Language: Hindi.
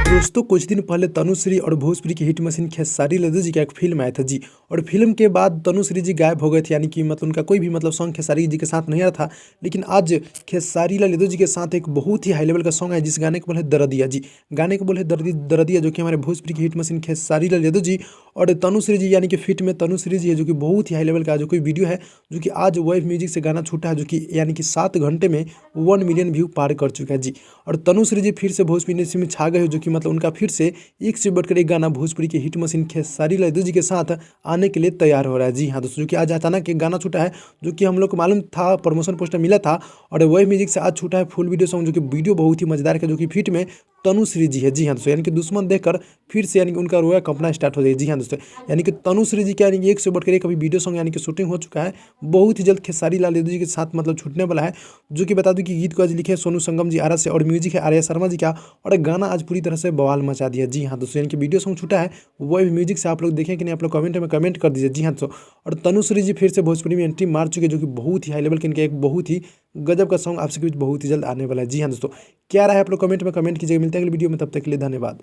दोस्तों कुछ दिन पहले तनुश्री और भोजपुरी की हिट मशीन खेसारी लाल जी का एक फिल्म आया था जी। और फिल्म के बाद तनुश्री जी गायब हो गए थे, यानी कि मतलब उनका कोई भी मतलब सॉन्ग खेसारी जी के साथ नहीं आया था। लेकिन आज खेसारी लाल जी के साथ एक बहुत ही हाई लेवल का सॉन्ग है, जिस गाने को बोले दरदिया जी। गाने को बोले दरदिया, जो कि हमारे भोजपुरी की हिट मशीन खेसारी लाल जी और तनुश्री जी यानी कि फिट में तनुश्री जी है, जो कि बहुत ही हाई लेवल का जो कोई वीडियो है, जो कि आज वेव म्यूजिक से गाना छूटा है, जो कि यानी कि 7 घंटे में 1 मिलियन व्यू पार कर चुका है जी। और तनुश्री जी फिर से भोजपुरी इंडस्ट्री में छा गए हो, जो कि मतलब उनका फिर से एक से बढ़कर एक गाना भोजपुरी की हिट मशीन खेसारी लाल जी के साथ आने के लिए तैयार हो रहा है। जी हाँ दोस्तों, जो कि आज अचानक एक गाना छूटा है, जो कि हम लोग को मालूम था, प्रमोशन पोस्टर मिला था, और वही म्यूजिक से आज छूटा है फुल वीडियो सॉन्ग, जो कि वीडियो बहुत ही मजेदार है, जो कि फिट में तनुश्री जी है। जी हाँ दोस्तों, यानी कि दुश्मन देखकर फिर से यानी कि उनका रोया कंपना स्टार्ट हो जाएगी। जी हाँ दोस्तों, यानी कि तनुश्री जी का यानी कि एक से बढ़कर एक अभी वीडियो सॉन्ग यानी कि शूटिंग हो चुका है, बहुत ही जल्द खेसारी लाल जी के साथ मतलब छूटने वाला है। जो कि बता दूं कि गीत को आज लिखे सोनू संगम जी आरा से, और म्यूजिक है आर्या शर्मा जी का, और गाना आज पूरी तरह से बवाल मचा दिया। जी हाँ दोस्तों, यानी कि वीडियो सॉन्ग छूटा है, वो भी म्यूजिक से आप लोग देखें कि नहीं, आप लोग कमेंट में कमेंट कर दीजिए। जी हाँ दोस्तों, और तनुश्री जी फिर से भोजपुरी में एंट्री मार चुके हैं, जो कि बहुत ही हाई लेवल के इनका एक बहुत ही गजब का सॉन्ग आप सबके बीच बहुत ही जल्द आने वाला है। जी हाँ दोस्तों, क्या रहा है आप लोग कमेंट में कमेंट कीजिएगा। मिलते हैं अगली वीडियो में, तब तक के लिए धन्यवाद।